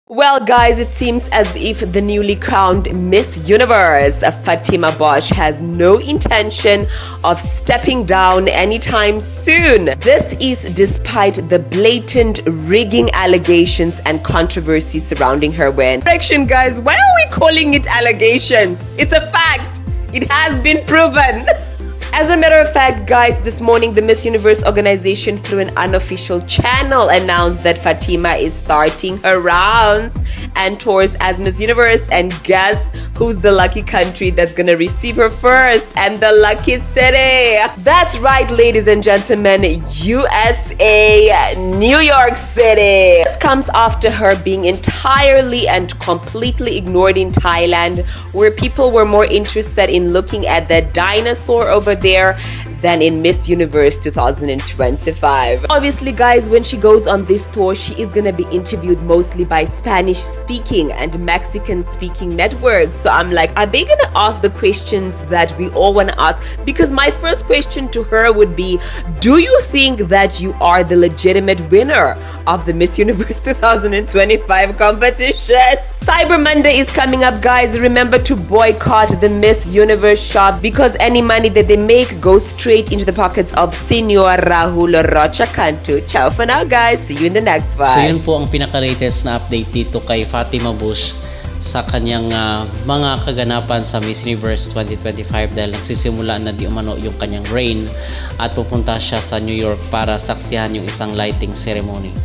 Well, guys, it seems as if the newly crowned Miss Universe, Fatima Bosch, has no intention of stepping down anytime soon. This is despite the blatant rigging allegations and controversy surrounding her win. Correction, guys, why are we calling it allegations? It's a fact. It has been proven. As a matter of fact, guys, this morning the Miss Universe organization through an unofficial channel announced that Fatima is starting her rounds and tours as Miss Universe, and guess who's the lucky country that's gonna receive her first, and the lucky city. That's right, ladies and gentlemen, USA, New York City. This comes after her being entirely and completely ignored in Thailand, where people were more interested in looking at the dinosaur over there than in Miss Universe 2025. Obviously, guys, when she goes on this tour, she is gonna be interviewed mostly by Spanish speaking and Mexican speaking networks. So I'm like, are they gonna ask the questions that we all wanna ask? Because my first question to her would be, do you think that you are the legitimate winner of the Miss Universe 2025 competition? Cyber Monday is coming up, guys. Remember to boycott the Miss Universe shop because any money that they make goes straight into the pockets of Senor Rahul Rocha Cantu. Ciao for now, guys. See you in the next one. So yun po ang pinaka-latest na update dito kay Fatima Bosch sa kanyang mga kaganapan sa Miss Universe 2025 dahil nagsisimula na di umano yung kanyang reign at pupunta siya sa New York para saksihan yung isang lighting ceremony.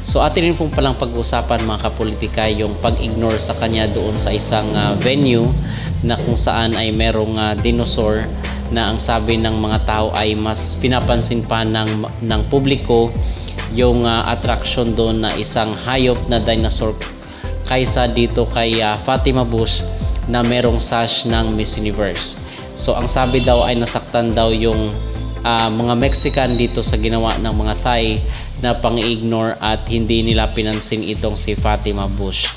So atin rin pong palang pag-usapan mga kapolitika yung pag-ignore sa kanya doon sa isang venue na kung saan ay merong dinosaur na ang sabi ng mga tao ay mas pinapansin pa ng publiko yung attraction doon na isang hayop na dinosaur kaysa dito kay Fatima Bosch na merong sash ng Miss Universe. So ang sabi daw ay nasaktan daw yung mga Mexican dito sa ginawa ng mga Thai na pang-ignore at hindi nila pinansin itong si Fatima Bosch.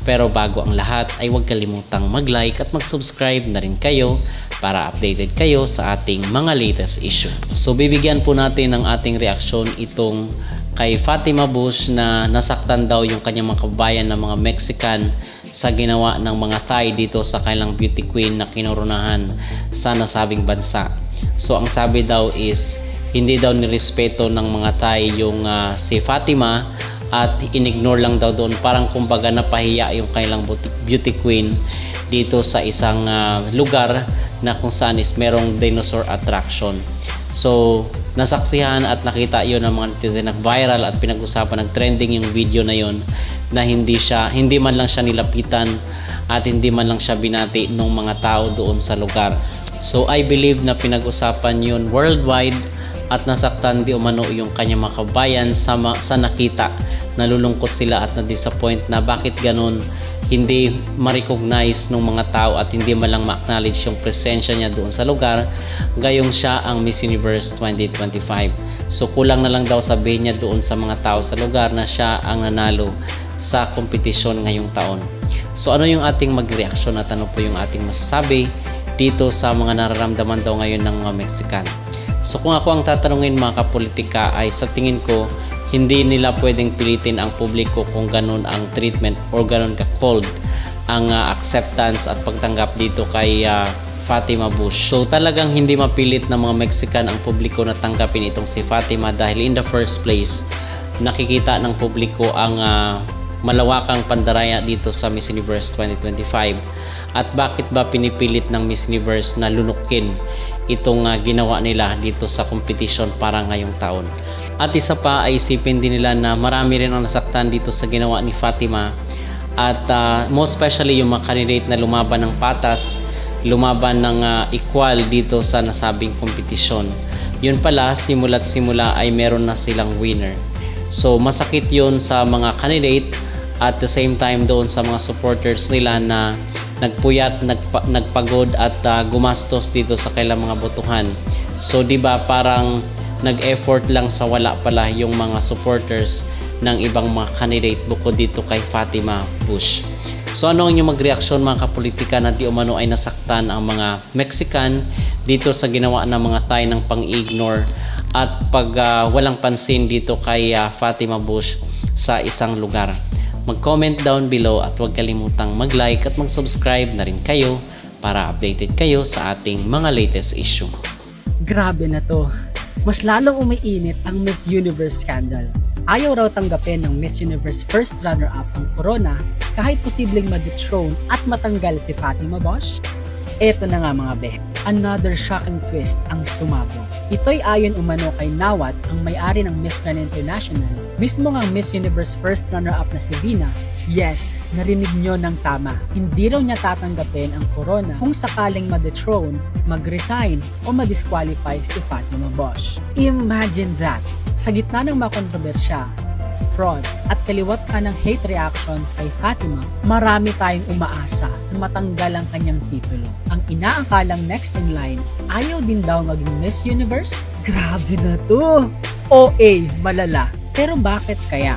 Pero bago ang lahat ay huwag kalimutang mag-like at mag-subscribe na rin kayo para updated kayo sa ating mga latest issue. So bibigyan po natin ng ating reaksyon itong kay Fatima Bosch na nasaktan daw yung kanyang mga kabayan na mga Mexican sa ginawa ng mga Thai dito sa kailang beauty queen na kinoronahan sa nasabing bansa. So ang sabi daw is hindi daw nirespeto ng mga Thai yung si Fatima at inignore lang daw doon, parang kumbaga napahiya yung kailang beauty queen dito sa isang lugar na kung saan is merong dinosaur attraction. So nasaksihan at nakita yun ng mga netizen, nag-viral at pinag-usapan, nag-trending yung video na yun na hindi man lang siya nilapitan at hindi man lang siya binati ng mga tao doon sa lugar. So I believe na pinag-usapan yun worldwide at nasaktan di umano yung kanyang mga kabayan sa nakita. Nalulungkot sila at na-disappoint na bakit ganun hindi ma-recognize ng mga tao at hindi man lang ma-acknowledge yung presensya niya doon sa lugar gayong siya ang Miss Universe 2025. So kulang na lang daw sabihin niya doon sa mga tao sa lugar na siya ang nanalo sa kompetisyon ngayong taon. So ano yung ating mag-reaction at ano po yung ating masasabi dito sa mga nararamdaman daw ngayon ng mga Mexican? So kung ako ang tatanungin mga kapolitika ay sa tingin ko hindi nila pwedeng pilitin ang publiko kung ganun ang treatment or ganun ka-cold ang acceptance at pagtanggap dito kay Fatima Bosch. So talagang hindi mapilit ng mga Mexican ang publiko na tanggapin itong si Fatima dahil in the first place nakikita ng publiko ang malawakang pandaraya dito sa Miss Universe 2025. At bakit ba pinipilit ng Miss Universe na lunukin itong ginawa nila dito sa competition para ngayong taon? At isa pa ay isipin din nila na marami rin ang nasaktan dito sa ginawa ni Fatima at most especially yung mga candidate na lumaban ng patas, lumaban ng equal dito sa nasabing competition. Yun pala, simula't simula ay meron na silang winner. So masakit yun sa mga candidate at the same time doon sa mga supporters nila na nagpuyat, nagpagod at gumastos dito sa kailang mga botohan. So di ba parang nag-effort lang sa wala pala yung mga supporters ng ibang mga candidate bukod dito kay Fatima Bosch. So ano ang inyong mag-reaksyon mga kapolitika na di umano ay nasaktan ang mga Mexican dito sa ginawa ng mga Thai ng pang-ignore at pag walang pansin dito kay Fatima Bosch sa isang lugar? mag-comment down below at huwag kalimutang mag-like at mag-subscribe na rin kayo para updated kayo sa ating mga latest issue. Grabe na to. Mas lalong umiinit ang Miss Universe scandal. Ayaw raw tanggapin ng Miss Universe first runner-up ang corona kahit posibleng ma-dethrone at matanggal si Fatima Bosch. Eto na nga mga be, another shocking twist ang sumabog. Ito'y ayon umano kay Nawat, ang may-ari ng Miss Grand International. Mismo ang Miss Universe first runner-up na si Vina. Yes, narinig nyo ng tama. Hindi raw niya tatanggapin ang corona kung sakaling ma-dethrone, mag-resign o ma-disqualify si Fatima Bosch. Imagine that! Sa gitna ng mga kontrobersya, fraud at kaliwat ka ng hate reactions kay Fatima, marami tayong umaasa na matanggal ang kanyang titulo. Ang inaakalang next in line, ayaw din daw maging Miss Universe? Grabe na to! OA, malala. Pero bakit kaya?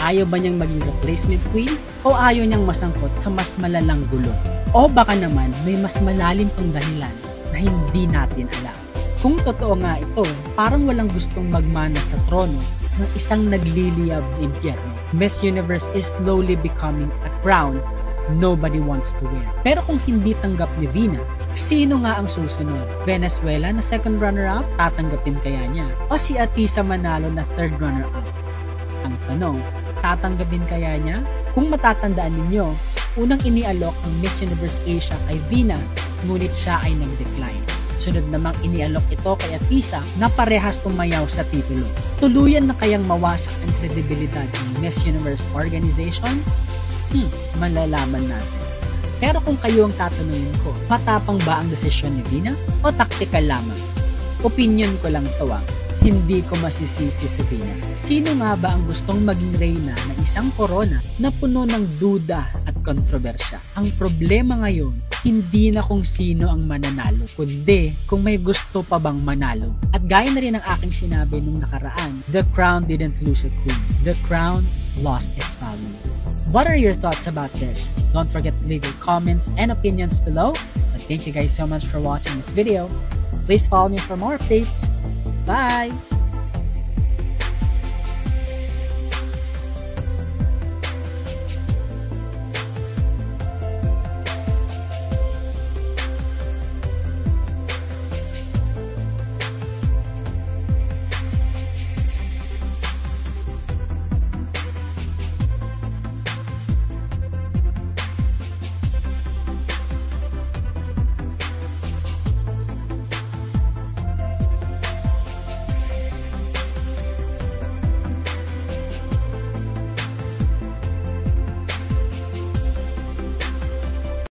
Ayaw ba niyang maging replacement queen? O ayaw niyang masangkot sa mas malalang gulo? O baka naman may mas malalim pang dahilan na hindi natin alam? Kung totoo nga ito, parang walang gustong magmana sa trono ng isang nagliliyab na impyerno. Miss Universe is slowly becoming a crown nobody wants to wear. Pero kung hindi tanggap ni Vina, sino nga ang susunod? Venezuela na second runner-up? Tatanggapin kaya niya? O si Atisa Manalo na third runner-up? Ang tanong, tatanggapin kaya niya? Kung matatandaan ninyo, unang inialok ang Miss Universe Asia kay Vina, ngunit siya ay nag-decline. Sunod namang inialok ito kay Atisa na parehas tumayaw sa titulo. Tuluyan na kayang mawasak ang kredibilidad ng Miss Universe organization? Malalaman natin. Pero kung kayo ang tatanungin ko, matapang ba ang desisyon ni Vina o taktikal lamang? Opinion ko lang ito hindi ko masisisi si Vina. Sino nga ba ang gustong maging reyna ng isang corona na puno ng duda at kontrobersya? Ang problema ngayon, hindi na kung sino ang mananalo, kundi kung may gusto pa bang manalo. At gaya na rin ang aking sinabi nung nakaraan, the crown didn't lose a queen. The crown lost its value. What are your thoughts about this? Don't forget to leave your comments and opinions below. But thank you guys so much for watching this video. Please follow me for more updates. Bye!